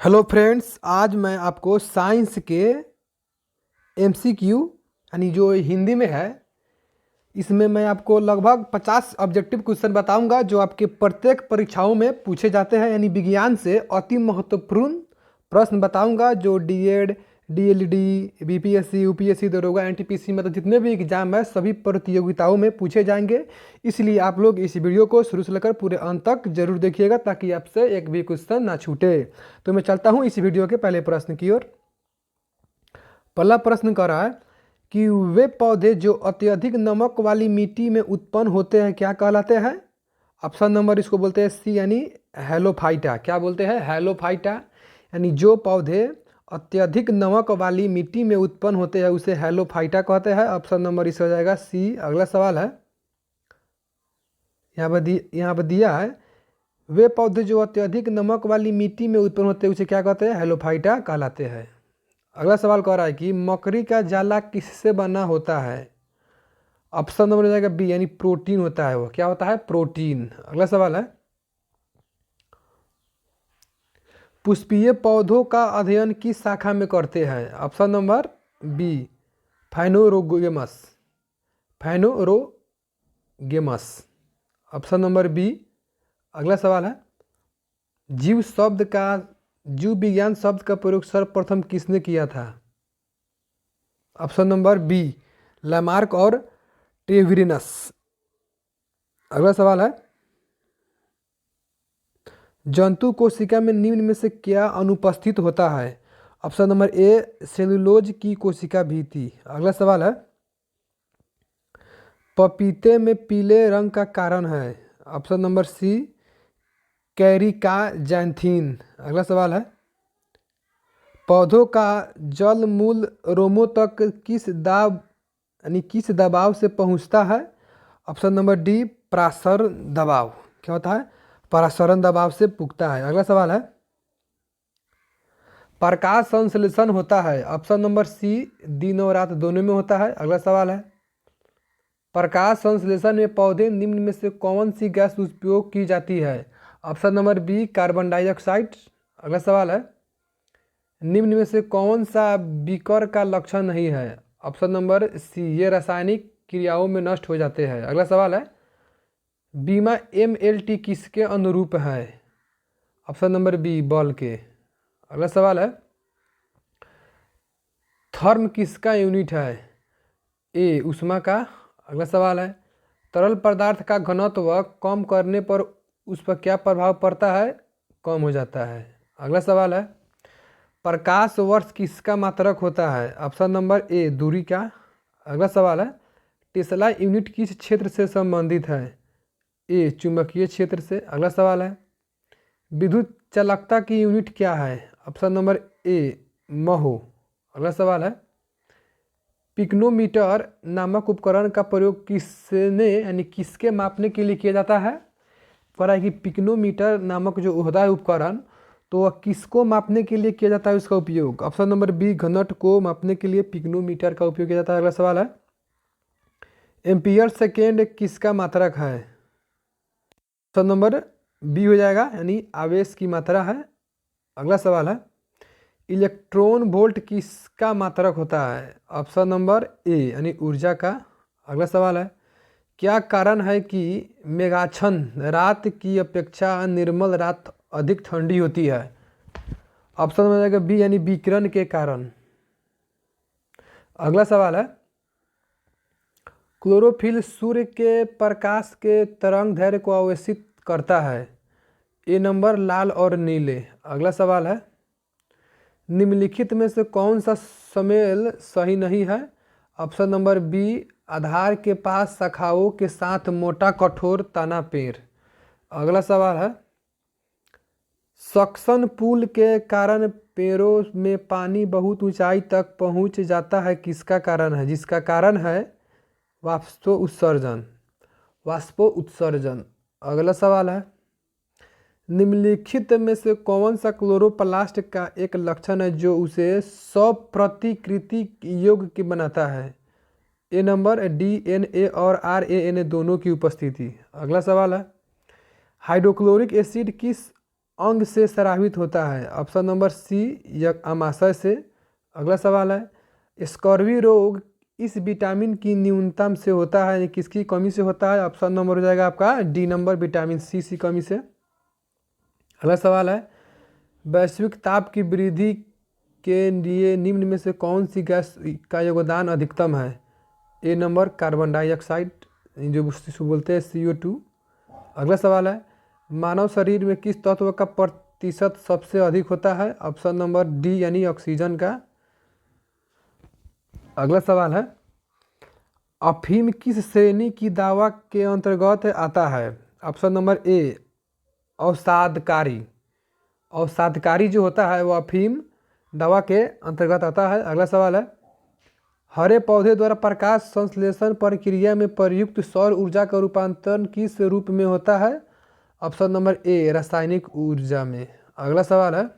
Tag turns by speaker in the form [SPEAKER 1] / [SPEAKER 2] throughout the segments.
[SPEAKER 1] Hello friends, आज मैं आपको साइंस के एमसीक्यू यानी जो हिंदी में है, इसमें मैं आपको लगभग 50 ऑब्जेक्टिव क्वेश्चन बताऊंगा जो आपके प्रत्येक परीक्षाओं में पूछे जाते हैं। यानी विज्ञान से अति महत्वपूर्ण प्रश्न बताऊंगा जो डीएड, डीएलडी, बीपीएससी, यूपीएससी, दरोगा, एनटीपीसी मतलब जितने भी एग्जाम है सभी प्रतियोगिताओं में पूछे जाएंगे। इसलिए आप लोग इस वीडियो को शुरू से लेकर पूरे अंत तक जरूर देखिएगा ताकि आपसे एक भी क्वेश्चन ना छूटे। तो मैं चलता हूँ इस वीडियो के पहले प्रश्न की ओर। पहला प्रश्न कर रहा है कि वे पौधे जो अत्यधिक नमक वाली मिट्टी में उत्पन्न होते हैं क्या कहलाते हैं। ऑप्शन नंबर इसको बोलते हैं सी यानी हेलोफाइटा। क्या बोलते हैं? हेलोफाइटा। यानी जो पौधे अत्यधिक नमक वाली मिट्टी में उत्पन्न होते हैं उसे हेलोफाइटा कहते हैं। ऑप्शन नंबर इस हो जाएगा सी। अगला सवाल है, यहाँ पर दिया है वे पौधे जो अत्यधिक नमक वाली मिट्टी में उत्पन्न होते हैं उसे क्या कहते हैं? हेलोफाइटा कहलाते हैं। अगला सवाल कह रहा है कि मकड़ी का जाला किससे बना होता है। ऑप्शन नंबर हो जाएगा बी यानी प्रोटीन होता है। वो क्या होता है? प्रोटीन। अगला सवाल है, पुष्पीय पौधों का अध्ययन किस शाखा में करते हैं। Option number B phanerogams. Phanerogams. Option number B. अगला सवाल है, जीव विज्ञान शब्द का प्रयोग सर्वप्रथम किसने किया था। ऑप्शन नंबर बी लैमार्क और टेविरिनस। अगला सवाल है, जंतु कोशिका में निम्न में से क्या अनुपस्थित होता है। ऑप्शन नंबर ए सेलुलोज की कोशिका भी थी। अगला सवाल है, पपीते में पीले रंग का कारण है। Option number C caricaxanthin. अगला सवाल है, पौधों का जल मूल रोमों तक किस दबाव से पहुंचता है। ऑप्शन नंबर डी परासरण दबाव। क्या होता है? परासरण दबाव से पुगता है। अगला सवाल है, प्रकाश संश्लेषण होता है। ऑप्शन नंबर सी दिन और रात दोनों में होता है। अगला सवाल है, प्रकाश संश्लेषण में पौधे निम्न में से कौन सी गैस उपयोग की जाती है। Option number B carbon dioxide. अगला सवाल है, निम्न में से कौन सा बीकर का लक्षण नहीं है। ऑप्शन नंबर सी ये रासायनिक क्रियाओं में नष्ट हो जाते हैं। अगला सवाल है, बीमा MLT किसके अनुरूप है। ऑप्शन नंबर बी बॉल के। अगला सवाल है, थर्म किसका यूनिट है। ए ऊष्मा का। अगला सवाल है, तरल पदार्थ का घनत्व कम करने पर उस पर क्या प्रभाव पड़ता है। कम हो जाता है। अगला सवाल है, प्रकाश वर्ष किसका मात्रक होता है। ऑप्शन नंबर ए दूरी का। अगला सवाल है, टेस्ला यूनिट किस क्षेत्र से संबंधित है। ए चुंबकीय क्षेत्र से। अगला सवाल है, विद्युत चालकता की यूनिट क्या है। ऑप्शन नंबर ए महो। अगला सवाल है, पिक्नोमीटर नामक उपकरण का प्रयोग किसके मापने के लिए किया जाता है। कह रहा है कि पिक्नोमीटर नामक जो होता है उपकरण तो वह किसको मापने के लिए किया जाता है उसका उपयोग। ऑप्शन नंबर बी घनत्व को मापने के लिए पिक्नोमीटर का उपयोग किया जाता है। अगला सवाल है, एम्पियर सेकेंड किसका मात्रक है। ऑप्शन नंबर बी हो जाएगा यानी आवेश की मात्रा है। अगला सवाल है, इलेक्ट्रॉन वोल्ट किसका मात्रक होता है। ऑप्शन नंबर ए यानी ऊर्जा का। अगला सवाल है, क्या कारण है कि मेघाच्छन्न रात की अपेक्षा निर्मल रात अधिक ठंडी होती है। ऑप्शन में जाएगा बी यानी विकिरण के कारण। अगला सवाल है, क्लोरोफिल सूर्य के प्रकाश के तरंग दैर्घ्य को अवशोषित करता है। ए नंबर लाल और नीले। अगला सवाल है, निम्नलिखित में से कौन सा समेल सही नहीं है। ऑप्शन नंबर बी आधार के पास शाखाओं के साथ मोटा कठोर तना पेड़। अगला सवाल है, सक्शन पुल के कारण पेड़ों में पानी बहुत ऊंचाई तक पहुंच जाता है किसका कारण है। जिसका कारण है वाष्पोत्सर्जन। अगला सवाल है, निम्नलिखित में से कौन सा क्लोरोप्लास्ट का एक लक्षण है जो उसे स्वप्रतिकृति योग्य बनाता है। ए नंबर DNA और RNA दोनों की उपस्थिति। अगला सवाल है, हाइड्रोक्लोरिक एसिड किस अंग से स्रावित होता है? ऑप्शन नंबर सी, अमाशय से। अगला सवाल है, स्कर्वी रोग इस विटामिन की न्यूनतम से होता है, यानी किसकी कमी से होता है? ऑप्शन नंबर हो जाएगा आपका डी नंबर, विटामिन सी की कमी से। अगला सवाल है, वैश्विक ताप की वृद्धि के लिए निम्न में से कौन सी गैस का योगदान अधिकतम है? ए नंबर, कार्बन डाइऑक्साइड, जो उसको बोलते हैं CO2। अगला सवाल है, मानव शरीर में किस तत्व का प्रतिशत सबसे अधिक होता है? ऑप्शन नंबर डी, यानी ऑक्सीजन का। अगला सवाल है, अफीम किस श्रेणी की दवा के अंतर्गत आता है? Option number A, अवसादकारी। अवसादकारी जो होता है वो अफीम दवा के अंतर्गत आता है। अगला सवाल है, हरे पौधे द्वारा प्रकाश संश्लेषण प्रक्रिया में प्रयुक्त सौर ऊर्जा का रूपांतरण किस रूप में होता है? ऑप्शन नंबर ए, रासायनिक ऊर्जा में। अगला सवाल है,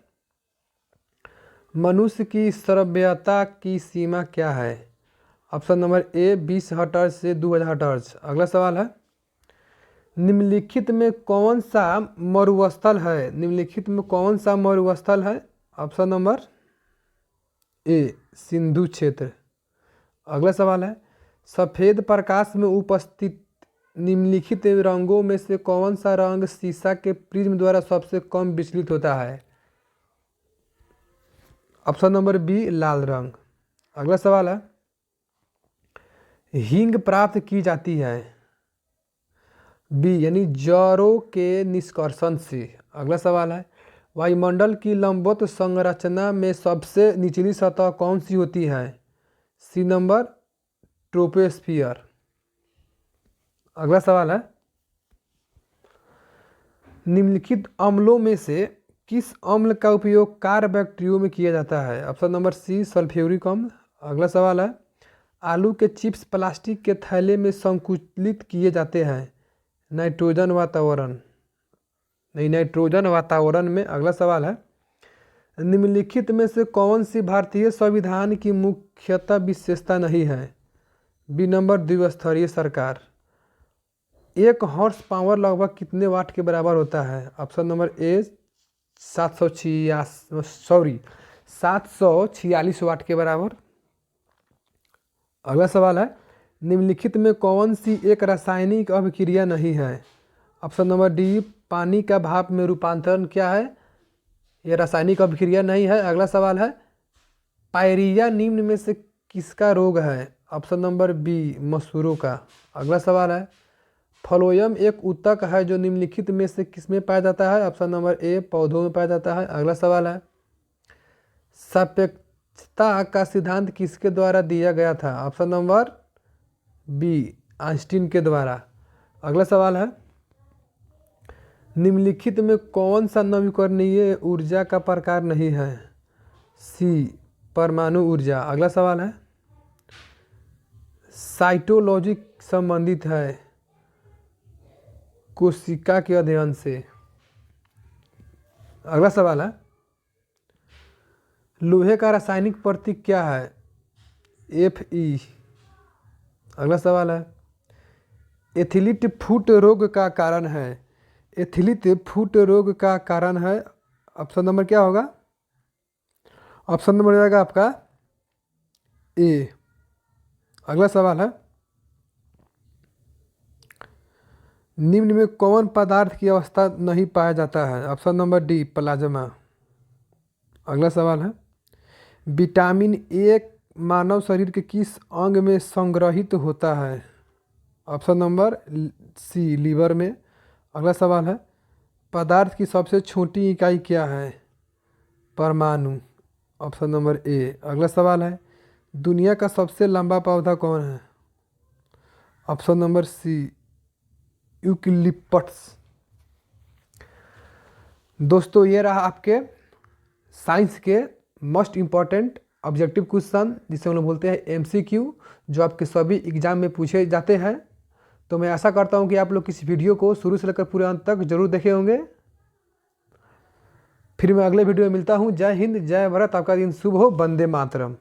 [SPEAKER 1] मनुष्य की श्रव्यता की सीमा क्या है? ऑप्शन नंबर ए, 20 हर्ट्ज से 2000 हर्ट्ज। अगला सवाल है, निम्नलिखित में कौन सा मरुस्थल है? निम्नलिखित में कौन सा मरुस्थल है? ऑप्शन नंबर ए, सिंधु क्षेत्र। अगला सवाल है, सफ़ेद प्रकाश में उपस्थित निम्नलिखित रंगों में से कौन सा रंग शीशा के प्रिज्म द्वारा सबसे कम विचलित होता है? ऑप्शन नंबर बी, लाल रंग। अगला सवाल है, हींग प्राप्त की जाती है? बी, यानी जड़ों के निष्कर्षण से। अगला सवाल है, वायुमंडल की लंबवत संरचना में सबसे निचली सतह कौन सी होती है? C number, troposphere. अगला सवाल है, निम्नलिखित अम्लों में से किस अम्ल का उपयोग कार्य बैक्टीरियो में किया जाता है? ऑप्शन नंबर सी, सल्फ्यूरिक अम्ल। अगला सवाल है, आलू के चिप्स प्लास्टिक के थैले में संकुचित किए जाते हैं नाइट्रोजन वातावरण में। अगला सवाल है, निम्नलिखित में से कौन सी भारतीय संविधान की मुख्यतः विशेषता नहीं है? बी नंबर, द्विस्तरीय सरकार। एक हॉर्स पावर लगभग कितने वाट के बराबर होता है? ऑप्शन नंबर ए, 746 वाट के बराबर। अगला सवाल है, निम्नलिखित में कौन सी एक रासायनिक अभिक्रिया नहीं है? ऑप्शन नंबर डी, पानी का भाप में रूपांतरण क्या है? यह रासायनिक अभिक्रिया नहीं है। अगला सवाल है, पायरिया निम्न में से किसका रोग है? ऑप्शन नंबर बी, मसूरों का। अगला सवाल है, फ्लोएम एक ऊतक है जो निम्नलिखित में से किसमें पाया जाता है? ऑप्शन नंबर ए, पौधों में पाया जाता है। अगला सवाल है, सापेक्षता का सिद्धांत किसके द्वारा दिया गया था? ऑप्शन नंबर बी, आइंस्टीन के द्वारा। अगला सवाल है, निम्नलिखित में कौन सा नवीकरणीय ऊर्जा का प्रकार नहीं है? सी, परमाणु ऊर्जा। अगला सवाल है, साइटोलॉजी संबंधित है कोशिका के अध्ययन से। अगला सवाल है, लोहे का रासायनिक प्रतीक क्या है? Fe। अगला सवाल है, एथलीट फुट रोग का कारण है? एथलीट फुट रोग का कारण है, ऑप्शन नंबर क्या होगा? ऑप्शन नंबर हो जाएगा आपका ए। अगला सवाल है, निम्न में कौन पदार्थ की अवस्था नहीं पाया जाता है? Option number D, plasma. अगला सवाल है, विटामिन ए मानव शरीर के किस अंग में संग्रहित होता है? ऑप्शन नंबर सी, लीवर में। अगला सवाल है, पदार्थ की सबसे छोटी इकाई क्या है? परमाणु। Option number A. अगला सवाल है, दुनिया का सबसे लंबा पौधा कौन है? Option number C, eucalyptus. दोस्तों, ये रहा आपके साइंस के मोस्ट इम्पॉर्टेंट ऑब्जेक्टिव क्वेश्चन, जिसे हम लोग बोलते हैं MCQ, जो आपके सभी एग्जाम में पूछे जाते हैं। तो मैं आशा करता हूँ कि आप लोग इस वीडियो को शुरू से लेकर पूरे अंत तक जरूर देखे होंगे। फिर मैं अगले वीडियो में मिलता हूँ। जय हिंद, जय भारत, आपका दिन शुभ हो। वंदे मातरम।